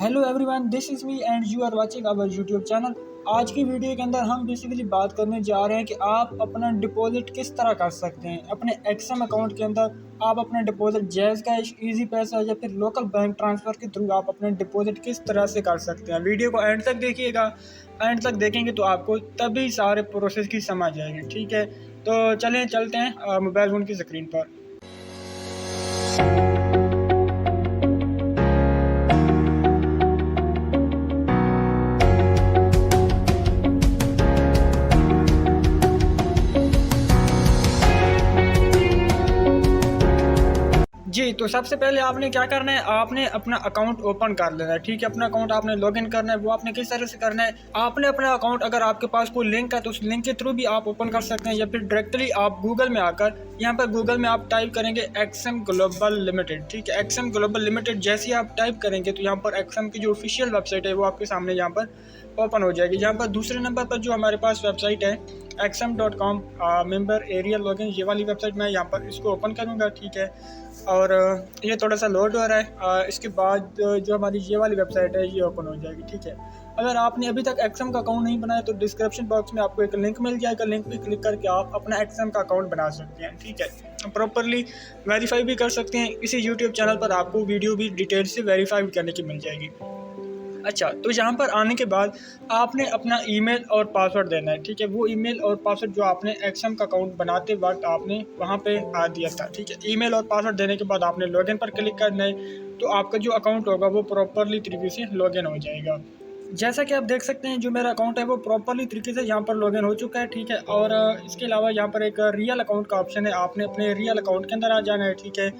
Hello everyone, this is me and you are watching our YouTube channel. आज की video के अंदर हम बेसिकली बात करने जा रहे हैं कि आप अपना डिपॉजिट किस तरह कर सकते हैं अपने एक्सएम अकाउंट के अंदर। आप अपना डिपॉजिट जैज़ कैश, इजी पैसा या फिर लोकल बैंक ट्रांसफ़र के थ्रू आप अपने डिपॉजिट किस तरह से कर सकते हैं। वीडियो को एंड तक देखिएगा। एंड तक देखेंगे तो आपको तभी सारे प्रोसेस की समझ आएगी। ठीक है, तो चलते हैं मोबाइल फ़ोन की स्क्रीन पर। जी, तो सबसे पहले आपने क्या करना है, आपने अपना अकाउंट ओपन कर लेना है। ठीक है, अपना अकाउंट आपने लॉगिन करना है। वो आपने किस तरह से करना है, आपने अपना अकाउंट, अगर आपके पास कोई लिंक है तो उस लिंक के थ्रू भी आप ओपन कर सकते हैं, या फिर डायरेक्टली आप गूगल में आकर यहाँ पर गूगल में आप टाइप करेंगे एक्सएम ग्लोबल लिमिटेड। ठीक है, एक्सएम ग्लोबल लिमिटेड जैसे ही आप टाइप करेंगे तो यहाँ पर एक्सएम की जो ऑफिशियल वेबसाइट है वो आपके सामने यहाँ पर ओपन हो जाएगी। यहाँ पर दूसरे नंबर पर जो हमारे पास वेबसाइट है XM.com मेंबर एरिया लॉगिन, ये वाली वेबसाइट मैं यहाँ पर इसको ओपन करूँगा। ठीक है, और ये थोड़ा सा लोड हो रहा है। इसके बाद जो हमारी ये वाली वेबसाइट है ये ओपन हो जाएगी। ठीक है, अगर आपने अभी तक एक्सएम का अकाउंट नहीं बनाया तो डिस्क्रिप्शन बॉक्स में आपको एक लिंक मिल जाएगा। लिंक पे क्लिक करके आप अपना एक्सएम का अकाउंट बना सकते हैं। ठीक है, प्रॉपरली वेरीफाई भी कर सकते हैं। इसी यूट्यूब चैनल पर आपको वीडियो भी डिटेल से वेरीफाई करने की मिल जाएगी। अच्छा, तो यहाँ पर आने के बाद आपने अपना ईमेल और पासवर्ड देना है। ठीक है, वो ईमेल और पासवर्ड जो आपने एक्सएम का अकाउंट बनाते वक्त आपने वहाँ पे दिया था। ठीक है, ईमेल और पासवर्ड देने के बाद आपने लॉगिन पर क्लिक करना है, तो आपका जो अकाउंट होगा वो प्रॉपरली तरीके से लॉगिन हो जाएगा। जैसा कि आप देख सकते हैं, जो मेरा अकाउंट है वो प्रॉपरली तरीके से यहाँ पर लॉगिन हो चुका है। ठीक है, और इसके अलावा यहाँ पर एक रियल अकाउंट का ऑप्शन है, आपने अपने रियल अकाउंट के अंदर आ जाना है। ठीक है,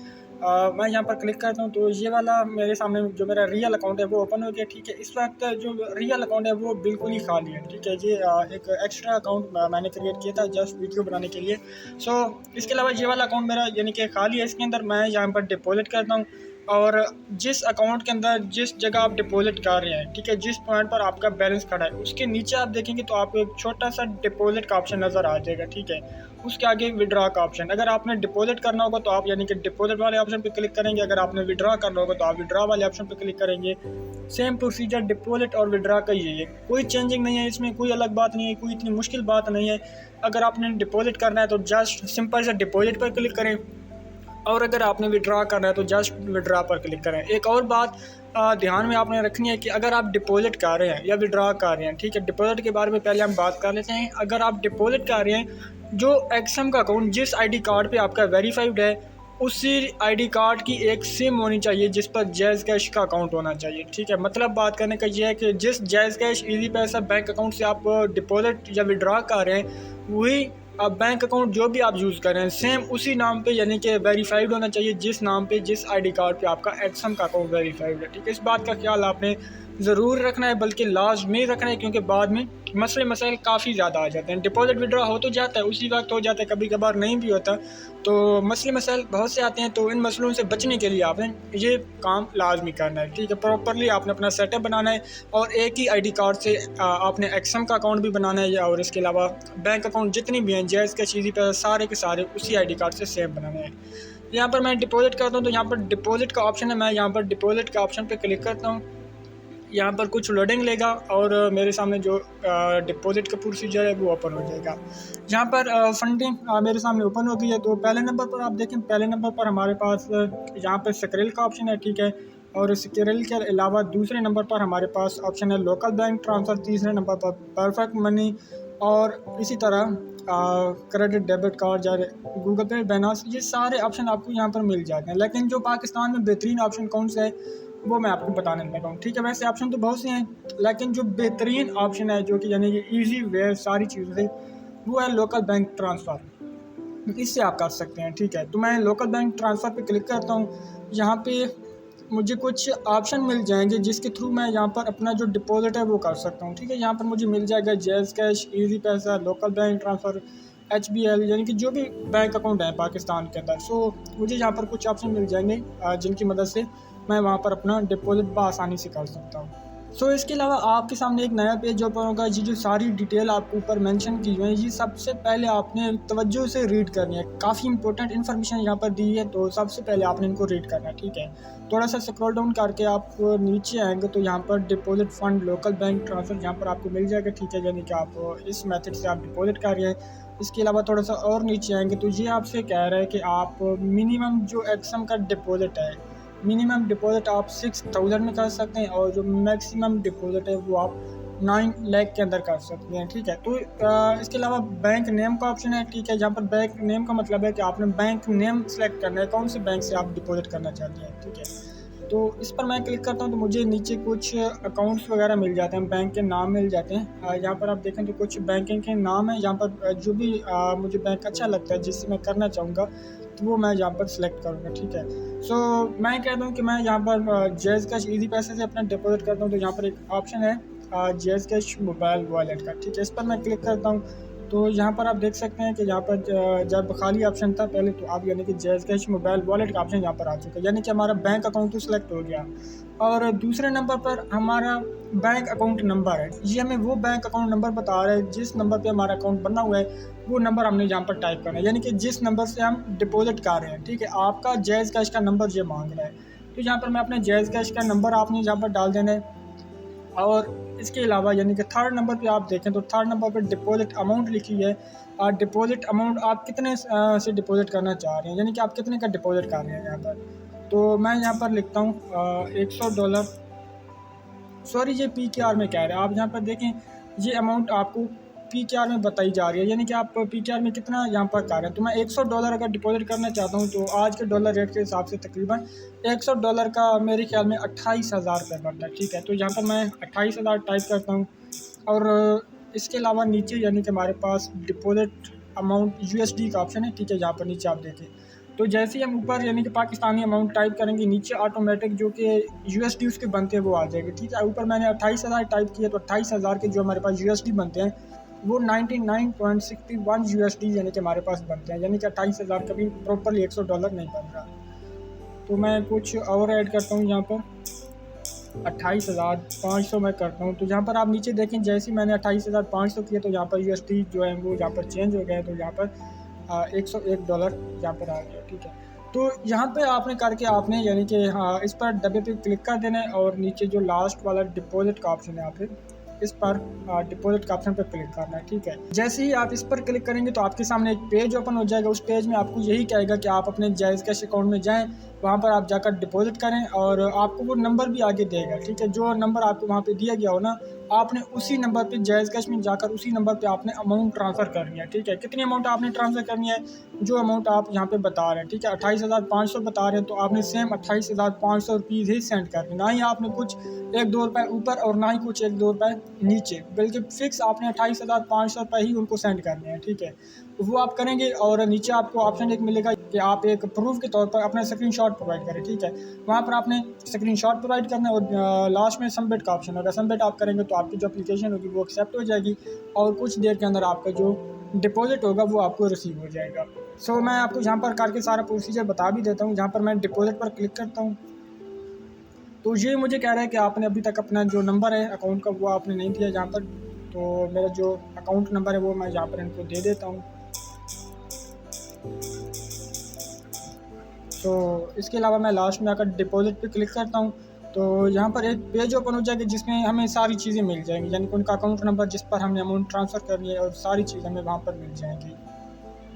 मैं यहाँ पर क्लिक करता हूँ तो ये वाला मेरे सामने जो मेरा रियल अकाउंट है वो ओपन हो गया। ठीक है, इस वक्त जो रियल अकाउंट है वो बिल्कुल ही खाली है। ठीक है, ये एक एक्स्ट्रा अकाउंट मैंने क्रिएट किया था जस्ट वीडियो बनाने के लिए। सो इसके अलावा ये वाला अकाउंट मेरा यानी कि खाली है। इसके अंदर मैं यहाँ पर डिपॉजिट करता हूँ, और जिस अकाउंट के अंदर जिस जगह आप डिपॉजिट कर रहे हैं, ठीक है, जिस पॉइंट पर आपका बैलेंस खड़ा है उसके नीचे आप देखेंगे तो आपको एक छोटा सा डिपॉजिट का ऑप्शन नज़र आ जाएगा। ठीक है, उसके आगे विड्रॉ का ऑप्शन, अगर आपने डिपॉजिट करना होगा तो आप यानी कि डिपॉजिट वाले ऑप्शन पे क्लिक करेंगे। अगर आपने विड्रॉ करना होगा तो आप विड्रॉ वाले ऑप्शन पे क्लिक करेंगे। सेम प्रोसीजर डिपॉजिट और विड्रॉ का ही है, कोई चेंजिंग नहीं है इसमें, कोई अलग बात नहीं है, कोई इतनी मुश्किल बात नहीं है। अगर आपने डिपॉजिट करना है तो जस्ट सिंपल से डिपॉजिट पर क्लिक करें, और अगर आपने विड्रॉ करना है तो जस्ट विड्रॉ पर क्लिक करें। एक और बात ध्यान में आपने रखनी है कि अगर आप डिपॉजिट कर रहे हैं या विड्रॉ कर रहे हैं, ठीक है, डिपॉजिट के बारे में पहले हम बात कर लेते हैं। अगर आप डिपॉजिट कर रहे हैं, जो एक्सएम का अकाउंट जिस आईडी कार्ड पे आपका वेरीफाइड है उसी आईडी कार्ड की एक सिम होनी चाहिए जिस पर जैज़ कैश का अकाउंट होना चाहिए। ठीक है, मतलब बात करने का ये है कि जिस जैज़ कैश, इजी पैसा बैंक अकाउंट से आप डिपॉजिट या विड्रॉ कर रहे हैं, वही अब बैंक अकाउंट जो भी आप यूज़ कर रहे हैं सेम उसी नाम पे यानी कि वेरीफाइड होना चाहिए जिस नाम पे, जिस आईडी कार्ड पे आपका एक्सएम का अकाउंट वेरीफाइड है। ठीक है, इस बात का ख्याल आपने ज़रूर रखना है, बल्कि लाजमी रखना है, क्योंकि बाद में मसले मसाइल काफ़ी ज़्यादा आ जाते हैं। डिपॉजिट विड्रॉ हो तो जाता है, उसी वक्त हो जाता है, कभी कभार नहीं भी होता, तो मसले मसाइल बहुत से आते हैं। तो इन मसलों से बचने के लिए आपने ये काम लाजमी करना है। ठीक है, प्रॉपरली आपने अपना सेटअप बनाना है, और एक ही आईडी कार्ड से आपने एक्सएम का अकाउंट भी बनाना है, और इसके अलावा बैंक अकाउंट जितनी भी हैं जैज़ कैश, इजी पैसा, सारे के सारे उसी आईडी कार्ड से सेम बनाने हैं। यहाँ पर मैं डिपॉजिट करता हूँ तो यहाँ पर डिपॉजिट का ऑप्शन है, मैं यहाँ पर डिपॉजिट का ऑप्शन पर क्लिक करता हूँ। यहाँ पर कुछ लोडिंग लेगा और मेरे सामने जो डिपॉजिट का प्रोसीजर है वो ओपन हो जाएगा। यहाँ पर फंडिंग मेरे सामने ओपन हो गई है। तो पहले नंबर पर आप देखें, पहले नंबर पर हमारे पास यहाँ पर स्क्रिल का ऑप्शन है। ठीक है, और स्क्रिल के अलावा दूसरे नंबर पर हमारे पास ऑप्शन है लोकल बैंक ट्रांसफ़र, तीसरे नंबर पर परफेक्ट मनी, और इसी तरह क्रेडिट डेबिट कार्ड या गूगल पे, बाइनेंस, ये सारे ऑप्शन आपको यहाँ पर मिल जाते हैं। लेकिन जो पाकिस्तान में बेहतरीन ऑप्शन कौन सा है वो मैं आपको बताने लगा हूँ। ठीक है, वैसे ऑप्शन तो बहुत से हैं, लेकिन जो बेहतरीन ऑप्शन है, जो कि यानी कि ईजी वे सारी चीज़ों से, वो है लोकल बैंक ट्रांसफ़र। इससे आप कर सकते हैं। ठीक है, तो मैं लोकल बैंक ट्रांसफ़र पे क्लिक करता हूँ। यहाँ पे मुझे कुछ ऑप्शन मिल जाएंगे जिसके थ्रू मैं यहाँ पर अपना जो डिपॉजिट है वो कर सकता हूँ। ठीक है, यहाँ पर मुझे मिल जाएगा जैज़ कैश, इजी पैसा, लोकल बैंक ट्रांसफ़र, HBL, यानी कि जो भी बैंक अकाउंट है पाकिस्तान के अंदर। सो मुझे यहाँ पर कुछ ऑप्शन मिल जाएंगे जिनकी मदद से मैं वहाँ पर अपना डिपॉजिट बआसानी से कर सकता हूँ। सो इसके अलावा आपके सामने एक नया पेज ओपन होगा। ये जो सारी डिटेल आपको ऊपर मेंशन की हुई है, ये सबसे पहले आपने तवज्जो से रीड करनी है। काफ़ी इंपॉर्टेंट इन्फॉर्मेशन यहाँ पर दी है, तो सबसे पहले आपने इनको रीड करना है, ठीक है। थोड़ा सा स्क्रॉल डाउन करके आप नीचे आएंगे तो यहाँ पर deposit fund local bank transfer यहाँ पर आपको मिल जाएगा, ठीक है। यानी कि आप इस मेथड से आप डिपॉजिट कर रहे हैं। इसके अलावा थोड़ा सा और नीचे आएंगे तो ये आपसे कह रहा है कि आप मिनिमम जो एक्सम का डिपॉजिट है, मिनिमम डिपॉजिट आप 6000 में कर सकते हैं और जो मैक्सिमम डिपॉजिट है वो आप 9 लाख के अंदर कर सकते हैं, ठीक है। तो इसके अलावा बैंक नेम का ऑप्शन है, ठीक है। जहाँ पर बैंक नेम का मतलब है कि आपने बैंक नेम सेलेक्ट करना है, कौन से बैंक से आप डिपॉजिट करना चाहते हैं, ठीक है। तो इस पर मैं क्लिक करता हूँ तो मुझे नीचे कुछ अकाउंट्स वगैरह मिल जाते हैं, बैंक के नाम मिल जाते हैं। यहाँ पर आप देखें तो कुछ बैंकिंग के नाम है। यहाँ पर जो भी मुझे बैंक अच्छा लगता है जिससे मैं करना चाहूँगा तो वो मैं यहाँ पर सिलेक्ट करूँगा, ठीक है। सो मैं कहता हूँ कि मैं यहाँ पर जैज़ कैश ईजी पैसे से अपना डिपॉजिट करता हूँ। तो यहाँ पर एक ऑप्शन है जैज़ कैश मोबाइल वॉलेट का, ठीक है। इस पर मैं क्लिक करता हूँ तो यहाँ पर आप देख सकते हैं कि यहाँ पर जब खाली ऑप्शन था पहले, तो आप यानी कि जैज़ कैश मोबाइल वॉलेट का ऑप्शन यहाँ पर आ चुका है, यानी कि हमारा बैंक अकाउंट तो सिलेक्ट हो गया। और दूसरे नंबर पर हमारा बैंक अकाउंट नंबर है। ये हमें वो बैंक अकाउंट नंबर बता रहा है जिस नंबर पे हमारा अकाउंट बना हुआ है, वो नंबर हमने यहाँ पर टाइप करना है, यानी कि जिस नंबर से हम डिपॉजिट कर रहे हैं, ठीक है। आपका जैज़ कैश का नंबर ये मांग रहा है, तो यहाँ पर मैं अपने जैज़ कैश का नंबर आपने यहाँ पर डाल देना है। और इसके अलावा यानी कि थर्ड नंबर पे आप देखें तो थर्ड नंबर पे डिपॉजिट अमाउंट लिखी है। और डिपॉजिट अमाउंट आप कितने से डिपॉजिट करना चाह रहे हैं, यानी कि आप कितने का डिपॉजिट कर रहे हैं यहाँ पर। तो मैं यहाँ पर लिखता हूँ $100। सॉरी, ये PKR में कह रहे हैं। आप यहाँ पर देखें ये अमाउंट आपको PKR में बताई जा रही है, यानी कि आप PKR में कितना यहाँ पर कर रहे हैं। तो मैं $100 अगर डिपॉजिट करना चाहता हूँ तो आज के डॉलर रेट के हिसाब से तकरीबन $100 का मेरे ख्याल में 28,000 रुपये बनता है, ठीक है। तो यहाँ पर मैं 28,000 टाइप करता हूँ। और इसके अलावा नीचे यानी कि हमारे पास डिपॉजिट अमाउंट USD का ऑप्शन है, ठीक है। यहाँ पर नीचे आप देखें तो जैसे ही हम ऊपर यानी कि पाकिस्तानी अमाउंट टाइप करेंगे, नीचे ऑटोमेटिक जो कि USD उसके बनते हैं वो आ जाएगी, ठीक है। ऊपर मैंने 28,000 टाइप किया तो 28,000 के जो हमारे पास USD बनते हैं वो 99.61 USD यानी कि हमारे पास बनते हैं, यानी कि 28,000 कभी प्रॉपरली $100 नहीं बन रहा। तो मैं कुछ और ऐड करता हूँ, यहाँ पर 28,500 मैं करता हूँ। तो यहाँ पर आप नीचे देखें जैसे ही मैंने 28,500 किया तो यहाँ पर USD जो है वो यहाँ पर चेंज हो गया, तो यहाँ पर $101 यहाँ पर आ गया, ठीक है। तो यहाँ पे आपने करके आपने यानी कि हाँ इस पर डब्बे पे क्लिक कर देना है और नीचे जो लास्ट वाला डिपॉजिट का ऑप्शन है, आप इस पर डिपॉजिट का ऑप्शन पर क्लिक करना है, ठीक है। जैसे ही आप इस पर क्लिक करेंगे तो आपके सामने एक पेज ओपन हो जाएगा। उस पेज में आपको यही कहेगा कि आप अपने जायज़ कैश अकाउंट में जाएं, वहाँ पर आप जाकर डिपॉजिट करें और आपको वो नंबर भी आगे देगा, ठीक है। जो नंबर आपको वहाँ पे दिया गया हो ना, आपने उसी नंबर पे जायज़ कैश में जाकर उसी नंबर पे आपने अमाउंट ट्रांसफ़र करनी है, ठीक है। कितनी अमाउंट आपने ट्रांसफ़र करनी है, जो अमाउंट आप यहाँ पे बता रहे हैं, ठीक है। 28,500 बता रहे हैं तो आपने सेम 28,500 रुपीज़ ही सेंड करने, ना ही आपने कुछ 1-2 रुपये ऊपर और ना ही कुछ 1-2 रुपये नीचे, बल्कि फ़िक्स आपने 28,500 रुपये ही उनको सेंड करने हैं, ठीक है। वो आप करेंगे और नीचे आपको ऑप्शन एक मिलेगा कि आप एक प्रूफ के तौर पर अपना स्क्रीनशॉट प्रोवाइड करें, ठीक है। वहाँ पर आपने स्क्रीनशॉट प्रोवाइड करना है और लास्ट में सबमिट का ऑप्शन होगा। सबमिट आप करेंगे तो आपकी जो एप्लीकेशन होगी वो एक्सेप्ट हो जाएगी और कुछ देर के अंदर आपका जो डिपॉजिट होगा वो आपको रिसीव हो जाएगा। सो मैं आपको यहाँ पर करके सारा प्रोसीजर बता भी देता हूँ। जहाँ पर मैं डिपॉजिट पर क्लिक करता हूँ तो ये मुझे कह रहा है कि आपने अभी तक अपना जो नंबर है अकाउंट का वो आपने नहीं दिया यहाँ पर। तो मेरा जो अकाउंट नंबर है वो मैं यहाँ पर इनको दे देता हूँ। तो इसके अलावा मैं लास्ट में आकर डिपॉजिट पे क्लिक करता हूँ तो यहाँ पर एक पेज ओपन हो जाएगा जिसमें हमें सारी चीज़ें मिल जाएंगी, यानी कि उनका अकाउंट नंबर जिस पर हमने अमाउंट ट्रांसफ़र करनी है और सारी चीज़ें हमें वहाँ पर मिल जाएंगी।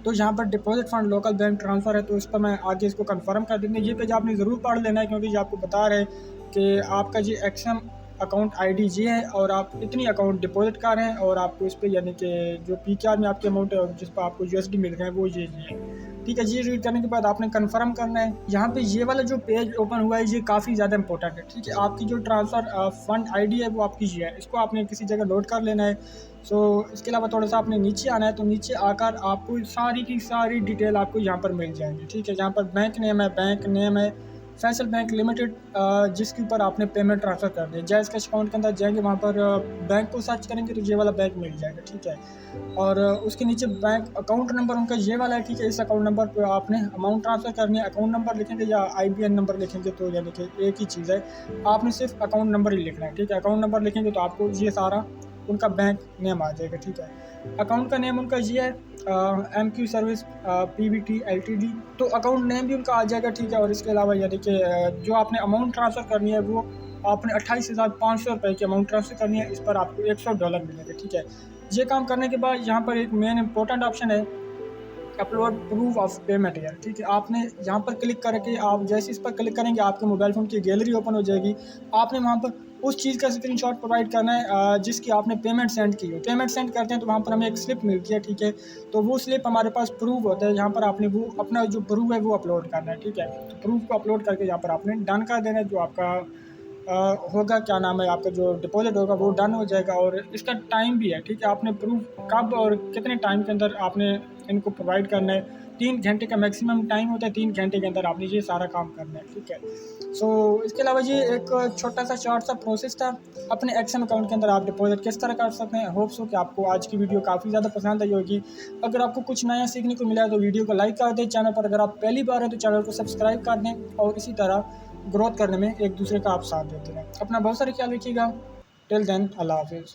तो यहाँ पर deposit fund local bank transfer है तो इस पर मैं आगे इसको कंफर्म कर देंगे। ये पेज आपने ज़रूर पढ़ लेना है क्योंकि ये आपको बता रहे हैं कि आपका जी एक्सएम अकाउंट ID ये है और आप इतनी अकाउंट डिपॉजिट कर रहे हैं और आपको इस पर यानी कि जो PKR में आपकी अमाउंट है और जिस पर आपको USD मिल रहे हैं वो ये है, ठीक है। ये रीड करने के बाद आपने कंफर्म करना है। यहाँ पे ये वाला जो पेज ओपन हुआ है ये काफ़ी ज़्यादा इंपॉर्टेंट है, ठीक है। आपकी जो ट्रांसफ़र फंड ID है वो आपकी ये है, इसको आपने किसी जगह नोट कर लेना है। सो इसके अलावा थोड़ा सा आपने नीचे आना है तो नीचे आकर आपको सारी की सारी डिटेल आपको यहाँ पर मिल जाएंगी, ठीक है। यहाँ पर बैंक नेम है फैसल बैंक लिमिटेड, जिसके ऊपर आपने पेमेंट ट्रांसफ़र कर दी। जैज़ कैश अकाउंट के अंदर जाएंगे, वहाँ पर बैंक को सर्च करेंगे तो ये वाला बैंक मिल जाएगा, ठीक है। और उसके नीचे बैंक अकाउंट नंबर उनका ये वाला है, ठीक है। इस अकाउंट नंबर पर आपने अमाउंट ट्रांसफ़र करनी है। अकाउंट नंबर लिखेंगे या IBN नंबर लिखेंगे तो यानी कि एक ही चीज़ है, आपने सिर्फ अकाउंट नंबर ही लिखना है, ठीक है। अकाउंट नंबर लिखेंगे तो आपको ये सारा उनका बैंक नेम आ जाएगा, ठीक है। अकाउंट का नेम उनका ये है MQ सर्विस PVT LTD, तो अकाउंट नेम भी उनका आ जाएगा, ठीक है। और इसके अलावा यानी कि जो आपने अमाउंट ट्रांसफ़र करनी है वो आपने 28,500 रुपये की अमाउंट ट्रांसफ़र करनी है। इस पर आपको $100 मिलेंगे, ठीक है। ये काम करने के बाद यहाँ पर एक मेन इंपॉर्टेंट ऑप्शन है, अपलोड प्रूफ ऑफ पेमेंट यार, ठीक है। आपने यहाँ पर क्लिक करके, आप जैसे इस पर क्लिक करेंगे आपके मोबाइल फ़ोन की गैलरी ओपन हो जाएगी। आपने वहाँ पर उस चीज़ का स्क्रीनशॉट प्रोवाइड करना है जिसकी आपने पेमेंट सेंड की हो। पेमेंट सेंड करते हैं तो वहाँ पर हमें एक स्लिप मिलती है, ठीक है। तो वो स्लिप हमारे पास प्रूफ होता है, यहाँ पर आपने वो अपना जो प्रूफ है वो अपलोड करना है, ठीक है। तो प्रूफ को अपलोड करके यहाँ पर आपने डन कर देना है। जो आपका होगा, क्या नाम है, आपका जो डिपॉजिट होगा वो डन हो जाएगा। और इसका टाइम भी है, ठीक है। आपने प्रूफ कब और कितने टाइम के अंदर आपने इनको प्रोवाइड करना है। 3 घंटे का मैक्सिमम टाइम होता है, 3 घंटे के अंदर आपने ये सारा काम करना है, ठीक है। सो इसके अलावा ये एक छोटा सा शॉर्ट सा प्रोसेस था। अपने एक्शन अकाउंट के अंदर आप डिपॉजिट किस तरह कर सकते हैं। होप्स हो कि आपको आज की वीडियो काफ़ी ज़्यादा पसंद आई होगी। अगर आपको कुछ नया सीखने को मिला है तो वीडियो को लाइक कर दें। चैनल पर अगर आप पहली बार हैं तो चैनल को सब्सक्राइब कर दें, और इसी तरह ग्रोथ करने में एक दूसरे का आप साथ देते रहें। अपना बहुत सारा ख्याल रखिएगा। टिल देन, अल्लाह हाफिज़।